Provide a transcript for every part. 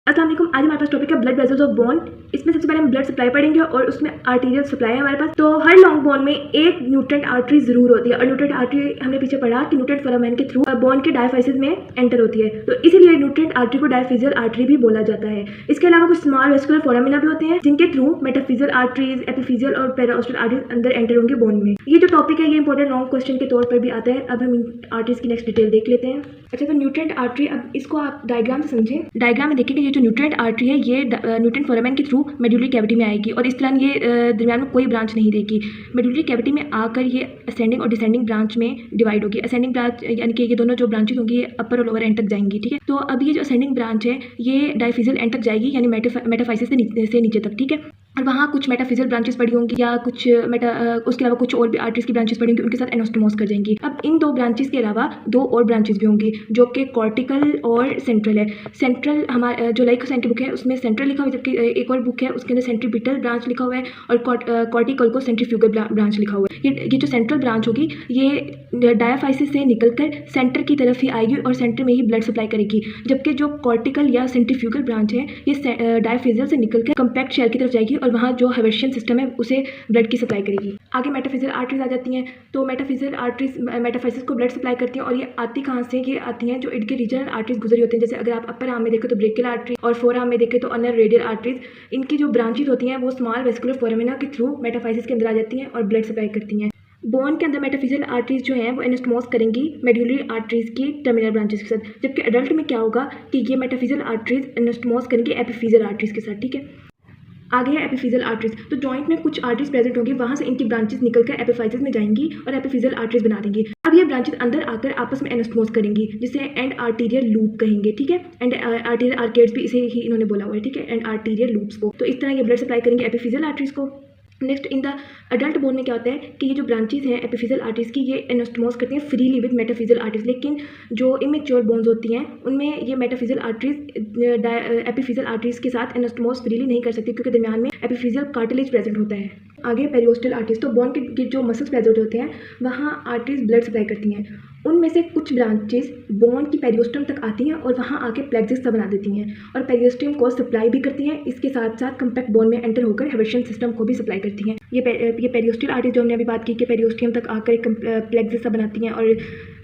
अस्सलाम वालेकुम। आज हमारे पास टॉपिक है ब्लड वेसल्स ऑफ बोन। इसमें सबसे पहले हम ब्लड सप्लाई पढ़ेंगे और उसमें आर्टीरियल सप्लाई है हमारे पास। तो हर लॉन्ग बोन में एक न्यूट्रेंट आर्टरी जरूर होती है और न्यूट्रेंट आर्टरी हमने पीछे पढ़ा कि न्यूट्रेंट फोरामेन के थ्रू बोन के डायफाइसिस में एंटर होती है, तो इसीलिए न्यूट्रेंट आर्टरी को डायफिजियल आर्टरी भी बोला जाता है। इसके अलावा कुछ स्मॉल वेस्कुलर फोरामिना भी होते हैं जिनके थ्रू मेटाफिजियल आर्टरीज, एपिफिजियल और पेराओस्टल आर्टरीज अंदर एंटर होंगे बोन में। ये जो टॉपिक है ये इंपॉर्टेंट लॉन्ग क्वेश्चन के तौर पर भी आता है। अब हम आर्टरीज की नेक्स्ट डिटेल देख लेते हैं। अच्छा, तो न्यूट्रेंट आर्टरी, अब इसको आप डायग्राम से समझें। डायग्राम में देखिए ये जो न्यूट्रेंट आर्टरी है ये न्यूट्रेंट फोरामेन के थ्रू मेडुलरी कैविटी में आएगी और इस तरह ये दरमियान में कोई ब्रांच नहीं देगी। मेडुलरी कैविटी में आकर ये असेंडिंग और डिसेंडिंग ब्रांच में डिवाइड होगी। असेंडिंग ब्रांच यानी कि ये दोनों जो ब्रांचेस होंगी ये अपर और लोअर एंड तक जाएंगी, ठीक है। तो अब ये जो असेंडिंग ब्रांच है ये डायफिजियल एंड तक जाएगी, यानी मेटाफाइसिस से नीचे तक, ठीक है। और वहाँ कुछ मेटाफिजियल ब्रांचेस पड़ी होंगी या कुछ उसके अलावा कुछ और भी आर्टरीज की ब्रांचेस पड़ी होंगी, उनके साथ एनास्टोमोस कर जाएंगी। अब इन दो ब्रांचेस के अलावा दो और ब्रांचेस भी होंगी जो कि कॉर्टिकल और सेंट्रल है। सेंट्रल हमारा जो लाइकोसाइन की बुक है उसमें सेंट्रल लिखा हुआ है, जबकि एक और बुक है उसके अंदर सेंट्रीपिटल ब्रांच लिखा हुआ है और कॉर्टिकल को सेंट्रीफ्यूगल ब्रांच लिखा हुआ है। ये जो सेंट्रल ब्रांच होगी ये डायाफाइसिस से निकलकर सेंटर की तरफ ही आएगी और सेंटर में ही ब्लड सप्लाई करेगी, जबकि जो कॉर्टिकल या सेंट्रीफ्यूगल ब्रांच है ये डायफिजियल से निकलकर कम्पैक्ट शेल की तरफ जाएगी और वहाँ जो हर्वेशियन सिस्टम है उसे ब्लड की सप्लाई करेगी। आगे मेटाफिजियल आर्टरीज आ जाती हैं। तो मेटाफिजियल आर्टरीज मेटाफाइसिस को ब्लड सप्लाई करती हैं और ये आती कहाँ से? ये आती हैं जो इनके रीजनल आर्टरीज गुजरी होती हैं। जैसे अगर आप अपर आर्म में देखें तो ब्रेकियल आर्टरी और फोर आर्म में देखें तो अनर रेडियल आर्टरीज। इनकी जो ब्रांचेज होती हैं वो स्मॉल वेस्कुलर फोरामिना के थ्रू मेटाफाइसिस के अंदर आ जाती हैं और ब्लड सप्लाई करती हैं। बोन के अंदर मेटाफिजियल आर्टरीज जो हैं वो एनास्टोमोस करेंगी मेडुलरी आर्टरीज की टर्मिनल ब्रांचेस के साथ, जबकि एडल्ट में क्या होगा कि ये मेटाफिजियल आर्टरीज एनास्टोमोस करेंगी एपिफिजियल आर्टरीज के साथ, ठीक है। आगे है एपिफिजियल आर्टरीज। तो जॉइंट में कुछ आर्टरीज प्रेजेंट होंगी, वहाँ से इनकी ब्रांचेस निकलकर एपिफाइसिस में जाएंगी और एपिफिजियल आर्टरीज बना देंगी। अब ये ब्रांचेस अंदर आकर आपस में एनास्टोमोस करेंगी जिसे एंड आर्टीरियल लूप कहेंगे, ठीक है। एंड आर्टीरियल आर्केड्स भी इसे ही इन्होंने बोला हुआ है, ठीक है, एंड आर्टीरियल लूप्स को। तो इस तरह ये ब्लड सप्लाई करेंगे एपिफिजियल आर्टरीज को। Next in the adult bone में क्या होता है कि ये जो ब्रांचेस हैं एपिफिजियल आर्टरीज की ये एनास्टोमोस करती हैं फ्रीली विद मेटाफिजियल आर्टरीज, लेकिन जो इमेच्योर बोन्स होती हैं उनमें ये मेटाफिजियल आर्टरीज एपिफिजियल आर्टरीज के साथ एनास्टोमोस फ्रीली नहीं कर सकती क्योंकि दरमियान में एपिफिजियल कार्टिलेज प्रेजेंट होता है। आगे पेरियोस्टल आर्टरीज। तो बोन के जो मसल्स प्रेजेंट होते हैं वहाँ आर्टरीज ब्लड सप्लाई करती हैं। उनमें से कुछ ब्रांचेस बोन की पेरियोस्टम तक आती हैं और वहाँ आके प्लेक्सिस सा बना देती हैं और पेरियोस्टम को सप्लाई भी करती हैं। इसके साथ साथ कम्पैक्ट बोन में एंटर होकर हर्वेशियन सिस्टम को भी सप्लाई करती हैं। ये पेरियोस्टल आर्टरीज जो हमने अभी बात की कि पेरियोस्टम तक आकर एक प्लेक्सिस सा बनाती हैं और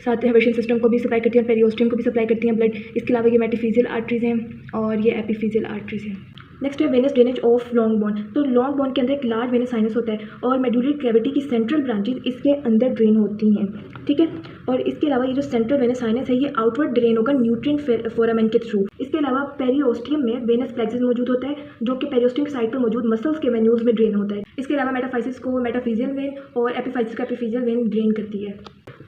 साथ हर्वेशियन सिस्टम को भी सप्लाई करती हैं और पेरियोस्टम को भी सप्लाई करती हैं ब्लड। इसके अलावा ये मेटाफिजियल आर्टरीज हैं और ये एपिफिजियल आर्टरीज हैं। नेक्स्ट है venous drainage of long bone. तो लॉन्ग बोन के अंदर एक लार्ज वेनस साइनस होता है और मेडुलरी कैविटी की सेंट्रल ब्रांचेज इसके अंदर ड्रेन होती हैं, ठीक है। और इसके अलावा ये जो सेंट्रल वेनस साइनस है ये आउटवर्ड ड्रेन होगा न्यूट्रिएंट फोरामेन के थ्रू। इसके अलावा पेरियोस्टियम में वेनस प्लेक्सिस मौजूद होता है जो कि पेरियोस्टियम साइड पर मौजूद मसल्स के वेन्यूज में ड्रेन होता है। इसके अलावा मेटाफाइसिस को मेटाफिजियल वेन और एपिफाइसिस को एपिफिजियल वेन ड्रेन करती है।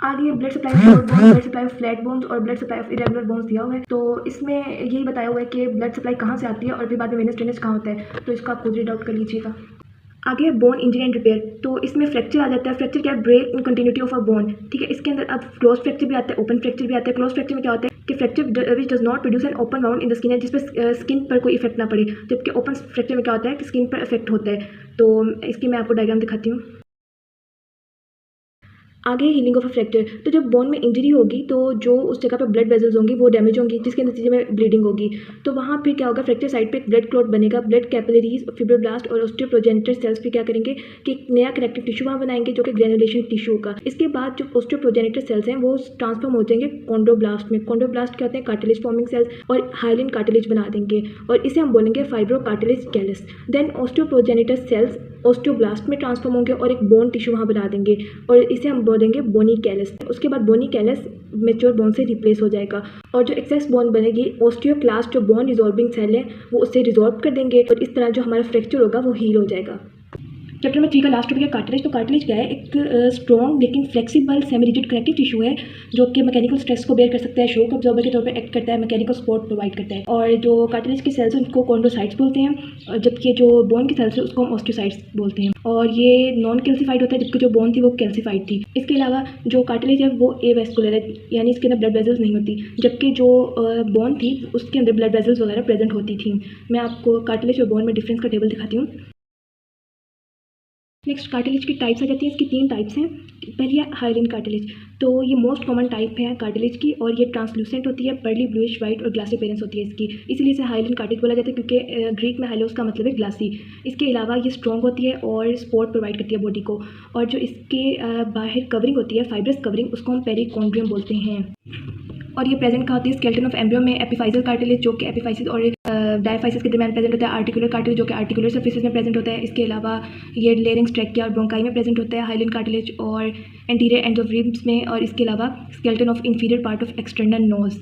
आगे blood supply of short bones, blood supply of flat bones और blood supply of irregular bones दिया हुआ है। तो इसमें यही बताया हुआ है कि ब्लड सप्लाई कहाँ से आती है और फिर बाद में वेनस ड्रेनेज कहाँ होता है, तो इसको आप खुद रीड आउट कर लीजिएगा। आगे बोन इंजरी एंड रिपेयर। तो इसमें फ्रैक्चर आ जाता है। फ्रैक्चर क्या है? Break in continuity of a bone, ठीक है। इसके अंदर अब क्लोज फ्रैक्चर भी आता है, ओपन फ्रैक्चर भी आता है। क्लोज फ्रैक्चर में क्या होता है कि fracture which does not produce an open wound in the skin है, जिसपे स्किन पर कोई इफेक्ट ना पड़े, जबकि ओपन फ्रैक्चर में क्या होता है कि स्किन पर इफेक्ट होता है। तो इसकी मैं आपको डायग्राम दिखाती हूँ। आगे हीलिंग ऑफ अ फ्रैक्चर। तो जब बोन में इंजरी होगी तो जो उस जगह पर ब्लड वेजल्स होंगी वो डैमेज होंगी जिसके नतीजे में ब्लीडिंग होगी। तो वहाँ फिर क्या होगा, फ्रैक्चर साइड पे एक ब्लड क्लॉट बनेगा। ब्लड कैपिलरीज, फिब्रोब्लास्ट और ऑस्टियोप्रोजेनिटर सेल्स भी क्या करेंगे कि एक नया कनेक्टिव टिश्यू वहाँ बनाएंगे जो कि ग्रेनुलेशन टिश्यू होगा। इसके बाद जो ऑस्टियोप्रोजेनिटर सेल्स हैं वो ट्रांसफॉर्म हो जाएंगे कॉन्ड्रोब्लास्ट में। कॉन्ड्रोब्लास्ट क्या होते हैं? कार्टिलेज फॉर्मिंग सेल्स और हाइलिन कार्टिलेज बना देंगे और इसे हम बोलेंगे fibro cartilage callus. Then osteoprogenitor cells osteoblast में ट्रांसफॉर्म होंगे और एक बोन टिश्यू वहाँ बना देंगे और इसे हम बोलेंगे बोनी कैलस। उसके बाद बोनी कैलस मेच्योर बोन से रिप्लेस हो जाएगा और जो एक्सेस बोन बनेगी ऑस्टियोक्लास्ट जो बोन रिजॉर्बिंग सेल है वो उससे रिजॉर्ब कर देंगे और इस तरह जो हमारा फ्रैक्चर होगा वो हील हो जाएगा। चैप्टर में 3 का लास्ट टॉपिक है कार्टिलेज। तो कार्टिलेज क्या है? एक स्ट्रॉन्ग लेकिन flexible semi rigid connective tissue है जो कि मैकेनिकल स्ट्रेस को बेयर कर सकता है, शॉक अब्जॉर्बर के तौर पर एक्ट करता है, मैकेनिकल सपोर्ट प्रोवाइड करता है। और जो कार्टिलेज के सेल्स हैं उनको कॉन्ड्रोसाइट्स बोलते हैं, जबकि जो बोन के सेल्स हैं उसको हम ऑस्टियोसाइट्स बोलते हैं। और ये नॉन कैल्सिफाइड होता है जबकि जो बोन थी वो कैल्सिफाइड थी। इसके अलावा जो कार्टिलेज है वो एवेस्कुलर है, यानी इसके अंदर ब्लड वेजल्स नहीं होती, जबकि जो बोन थी उसके अंदर ब्लड वेजल्स वगैरह प्रेजेंट होती थी। मैं आपको कार्टिलेज और बोन में डिफरेंस का टेबल दिखाती हूँ। नेक्स्ट कार्टिलेज की टाइप्स आ जाती हैं। इसकी 3 टाइप्स हैं। पहली है हाइलिन कार्टिलेज, तो ये मोस्ट कॉमन टाइप है कार्टिलेज की और ये ट्रांसलूसेंट होती है, पर्ली ब्लूइश वाइट और ग्लासी अपीयरेंस होती है इसकी, इसलिए इसे हाइलिन कार्टिलेज बोला जाता है क्योंकि ग्रीक में हाइलोस का मतलब है ग्लासी। इसके अलावा ये स्ट्रॉन्ग होती है और सपोर्ट प्रोवाइड करती है बॉडी को, और जो इसके बाहर कवरिंग होती है, फाइब्रस कवरिंग, उसको हम पेरिकॉन्ड्रियम बोलते हैं। और ये प्रेजेंट कहाँ होती है स्केलेटन ऑफ एम्ब्रियो में, एपिफाइजल कार्टिलेज जो कि एपिफाइसिस और डायफाइसिस के दरमियान प्रेजेंट होता है, आर्टिकुलर कार्टिलेज जो कि आर्टिकुलर सर्फेसिस में प्रेजेंट होता है। इसके अलावा ये लेरिंग्स, ट्रैकिया और ब्रोंकाई में प्रेजेंट होता है हाइलिन कार्टिलेज, और एंटीरियर एंड ऑफ रिब्स में, और इसके अलावा skeleton of inferior part of external nose.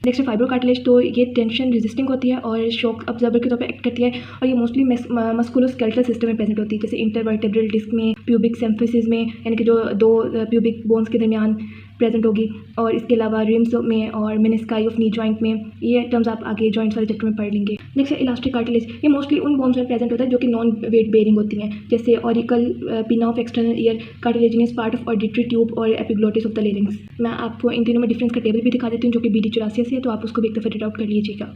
Next fibro cartilage, तो ये टेंशन रेजिस्टिंग होती है और शॉक ऑब्जर्वर के तौर पर एक्ट करती है, और ये मोस्टली मस्कुलोस्केलेटल सिस्टम में प्रेजेंट होती है, जैसे इंटरवर्टेब्रल डिस्क में, प्यूबिक सिम्फिसिस में, यानी कि जो 2 प्यूबिक बोन्स के दरमियान प्रेजेंट होगी, और इसके अलावा रिम्स में और मेनिस्काई ऑफ नी जॉइंट में। ये टर्म्स आप आगे जॉइंट्स वाले चैप्टर में पढ़ लेंगे। नेक्स्ट है इलास्टिक कार्टिलेज, ये मोस्टली उन बोन्स में प्रेजेंट होता है जो कि नॉन वेट बेयरिंग होती हैं, जैसे ऑरिकल, पिना of external ear, cartilaginous part of auditory tube और एपिग्लोटिस ऑफ द लेरिंग्स। मैं आपको इन तीनों में डिफरेंस का टेबल भी दिखा देती हूँ जो कि BD 84 से है, तो आप उसको भी एक दफ़ा रीड आउट कर लीजिएगा।